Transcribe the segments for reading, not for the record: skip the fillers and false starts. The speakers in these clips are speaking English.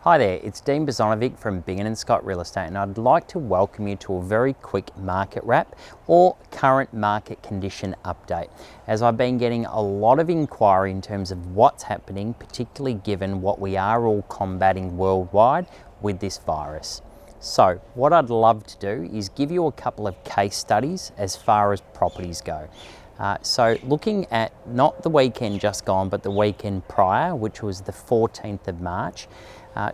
Hi there, it's Dean Bozonovic from Bingham & Scott Real Estate, and I'd like to welcome you to a very quick market wrap or current market condition update, as I've been getting a lot of inquiry in terms of what's happening, particularly given what we are all combating worldwide with this virus. So what I'd love to do is give you a couple of case studies as far as properties go. So looking at not the weekend just gone, but the weekend prior, which was the 14th of March,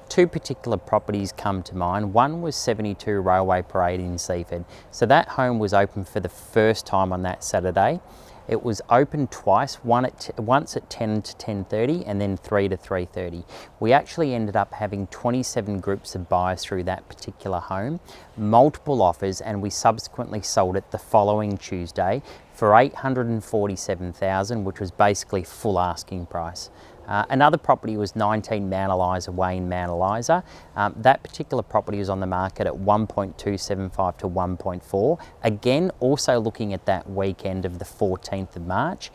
two particular properties come to mind. One was 72 Railway Parade in Seaford. So that home was open for the first time on that Saturday. It was open twice, once at 10 to 10:30 and then 3 to 3:30. We actually ended up having 27 groups of buyers through that particular home, multiple offers, and we subsequently sold it the following Tuesday for $847,000, which was basically full asking price. Another property was 19 Mount Eliza Way in Mount Eliza. That particular property was on the market at 1.275 to 1.4. Again, also looking at that weekend of the 14th of March.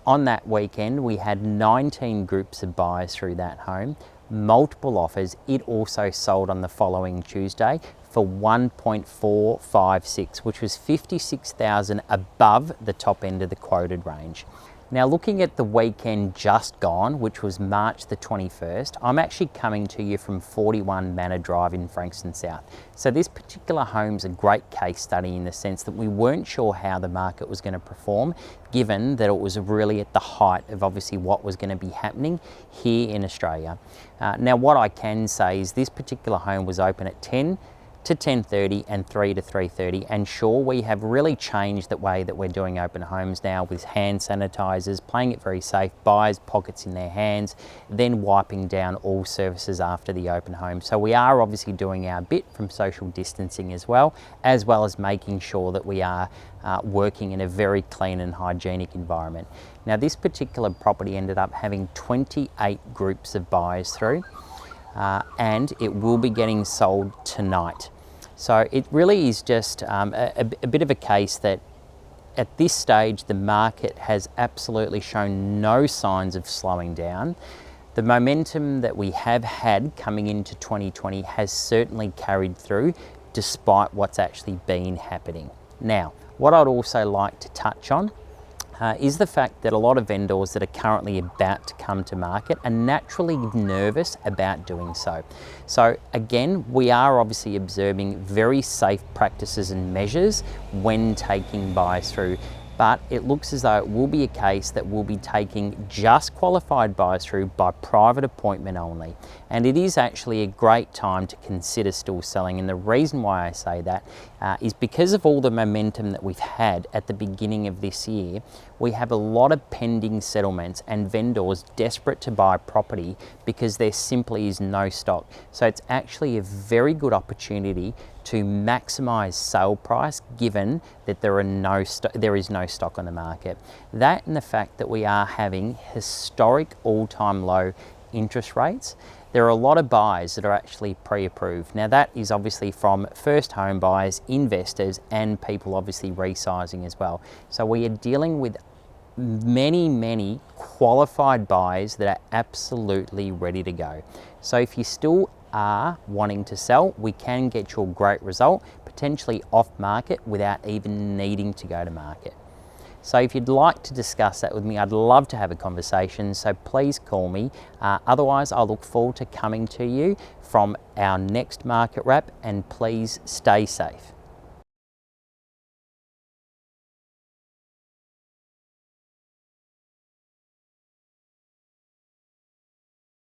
On that weekend, we had 19 groups of buyers through that home, multiple offers. It also sold on the following Tuesday for 1.456, which was 56,000 above the top end of the quoted range. Now, looking at the weekend just gone, which was March the 21st, I'm actually coming to you from 41 Manor Drive in Frankston South. So this particular home's a great case study in the sense that we weren't sure how the market was going to perform, given that it was really at the height of obviously what was going to be happening here in Australia. Now, what I can say is this particular home was open at 10 to 10:30 and 3 to 3:30, and sure, we have really changed the way that we're doing open homes now with hand sanitizers, playing it very safe, buyers pockets in their hands, then wiping down all surfaces after the open home. So we are obviously doing our bit from social distancing as well as making sure that we are working in a very clean and hygienic environment. Now, this particular property ended up having 28 groups of buyers through, and it will be getting sold tonight. So it really is just a bit of a case that at this stage the market has absolutely shown no signs of slowing down. The momentum that we have had coming into 2020 has certainly carried through despite what's actually been happening. Now, what I'd also like to touch on is the fact that a lot of vendors that are currently about to come to market are naturally nervous about doing so. So again, we are obviously observing very safe practices and measures when taking buyers through, but it looks as though it will be a case that we'll be taking just qualified buyers through by private appointment only. And it is actually a great time to consider still selling. And the reason why I say that is because of all the momentum that we've had at the beginning of this year. We have a lot of pending settlements and vendors desperate to buy property because there simply is no stock. So it's actually a very good opportunity to maximize sale price given that there is no stock on the market. That and the fact that we are having historic all-time low interest rates. There are a lot of buyers that are actually pre-approved. Now that is obviously from first home buyers, investors, and people obviously resizing as well. So we are dealing with many qualified buyers that are absolutely ready to go. So if you still are wanting to sell, we can get you a great result, potentially off market without even needing to go to market. So if you'd like to discuss that with me, I'd love to have a conversation, so please call me. Otherwise, I'll look forward to coming to you from our next market wrap, and please stay safe.